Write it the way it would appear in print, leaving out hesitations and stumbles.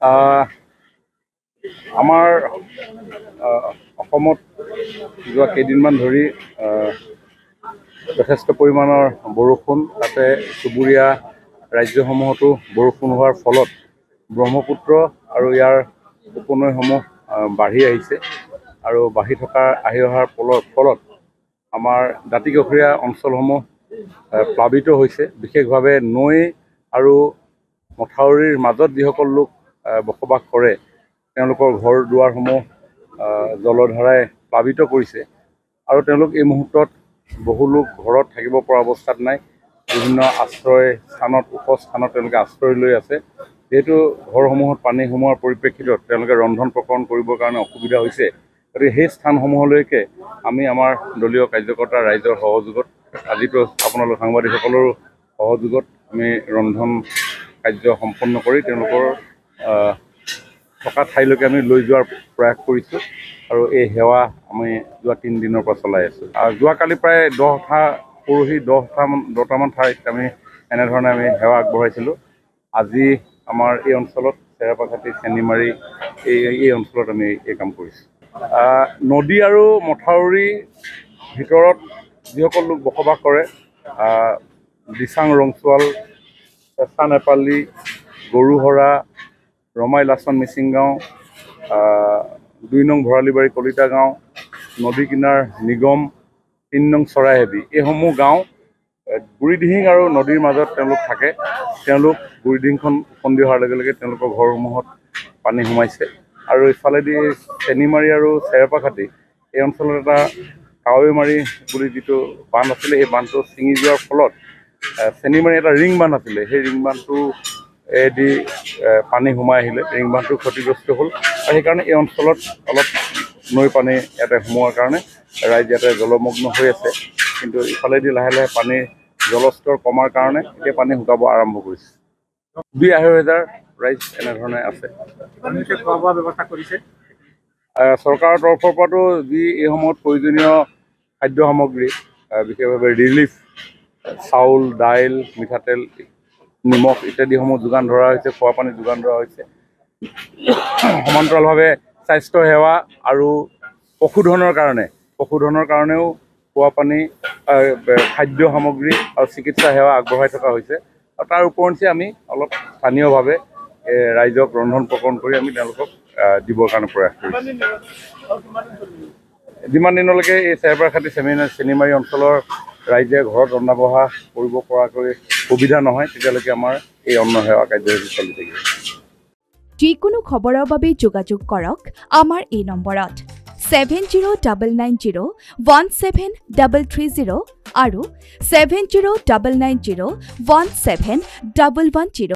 আহ, আমাৰ অসমত যোৱা কেইদিনমান ধৰি যথেষ্ট পৰিমাণৰ বৰষুণ, তাতে চুবুৰীয়া ৰাজ্যসমূহতো বৰষুণ হোৱাৰ ফলত ব্ৰহ্মপুত্ৰ আৰু ইয়াৰ উপনৈসমূহ বাঢ়ি আহিছে আৰু আহি অহাৰ ফলত আমাৰ দাঁতিকাষৰীয়া অঞ্চলসমূহ প্লাবিত হৈছে। বিশেষভাৱে নৈ আৰু মথাউৰিৰ মাজত যিসকল লোক বসবাস কৰে তেওঁলোকৰ ঘৰ দুৱাৰসমূহ জলধাৰাই প্লাবিত কৰিছে আৰু তেওঁলোক এই মুহূৰ্তত বহু লোক ঘৰত থাকিব পৰা অৱস্থাত নাই। বিভিন্ন আশ্ৰয় স্থানত ওখ স্থানত তেওঁলোকে আশ্ৰয় লৈ আছে। যিহেতু ঘৰসমূহত পানী সোমোৱাৰ পৰিপ্ৰেক্ষিতত তেওঁলোকে ৰন্ধন প্ৰকৰণ কৰিবৰ কাৰণে অসুবিধা হৈছে। গতিকে সেই স্থানসমূহলৈকে আমি আমাৰ দলীয় কাৰ্যকৰ্তা ৰাইজৰ সহযোগত, আজিতো আপোনালোক সাংবাদিকসকলৰো সহযোগত আমি ৰন্ধন কাৰ্য সম্পন্ন কৰি তেওঁলোকৰ থকা ঠাইলৈকে আমি লৈ যোৱাৰ প্ৰয়াস কৰিছোঁ আৰু এই সেৱা আমি যোৱা 3 দিনৰ পৰা চলাই আছোঁ। যোৱাকালি প্ৰায় 10টামান ঠাইত আমি এনেধৰণে আমি সেৱা আগবঢ়াইছিলোঁ। আজি আমাৰ এই অঞ্চলত চেৰাপাখাটি, চেনিমাৰী এই অঞ্চলত আমি এই কাম কৰিছোঁ। নদী আৰু মথাউৰিৰ ভিতৰত যিসকল লোক বসবাস কৰে, দিচাং ৰংচোৱাল, চেঁচা নেপালী, গৰুহৰা, ৰমাই লাচন মিচিং গাঁও, 2 নং ভৰালিবাৰী কলিতা গাঁও, নদী কিনাৰ নিগম, 3 নং চৰাইহেবী, এইসমূহ গাঁও বুঢ়ীদিহিং আৰু নদীৰ মাজত তেওঁলোক থাকে। তেওঁলোক বুঢ়ীদিহিংখন ওফন্দি অহাৰ লগে লগে তেওঁলোকৰ ঘৰসমূহত পানী সোমাইছে আৰু ইফালেদি চেনিমাৰী আৰু চেৰাপাখাটি এই অঞ্চলত এটা কাৱৈমাৰী বুলি যিটো বান্ধ আছিলে, সেই বান্ধটো ছিঙি যোৱাৰ ফলত চেনিমাৰী এটা ৰিং বান্ধ আছিলে, সেই ৰিং বান্ধটো এদি পানী সোমাই আহিলে, ৰিং বান্ধটো ক্ষতিগ্ৰস্ত হ'ল আৰু সেইকাৰণে এই অঞ্চলত অলপ নৈ পানী ইয়াতে সোমোৱাৰ কাৰণে ৰাইজ ইয়াতে জলমগ্ন হৈ আছে। কিন্তু ইফালেদি লাহে লাহে পানীৰ জলস্তৰ কমাৰ কাৰণে এতিয়া পানী শুকাব আৰম্ভ কৰিছে। 2,500 ৰাইজ এনেধৰণে আছে। খোৱা বোৱা ব্যৱস্থা কৰিছে চৰকাৰৰ তৰফৰ পৰাতো যি এই সময়ত প্ৰয়োজনীয় খাদ্য সামগ্ৰী, বিশেষভাৱে ৰিলিফ, চাউল, দাইল, মিঠাতেল, নিমখ ইত্যাদিসমূহ যোগান ধৰা হৈছে, খোৱা পানী যোগান ধৰা হৈছে। সমান্তৰালভাৱে স্বাস্থ্য সেৱা আৰু পশুধনৰ কাৰণেও খোৱা পানী, খাদ্য সামগ্ৰী আৰু চিকিৎসা সেৱা আগবঢ়াই থকা হৈছে। আৰু তাৰ ওপৰঞ্চি আমি অলপ স্থানীয়ভাৱে ৰাইজক ৰন্ধন প্ৰকৰণ কৰি আমি তেওঁলোকক দিবৰ কাৰণে প্ৰয়াস কৰিছোঁ। যিমান দিনলৈকে এই চেৰাপাখাটি, চেনিমাৰী অঞ্চলৰ ৰাইজে ঘৰত ৰন্ধা বঢ়া কৰিব পৰাকৈ সুবিধা নহয়, তেতিয়ালৈকে আমাৰ এই অন্ন সেৱা কাৰ্যসূচী চলি থাকিব। যিকোনো খবৰৰ বাবে যোগাযোগ কৰক আমাৰ এই নম্বৰত 7099017330 আৰু 7099017110।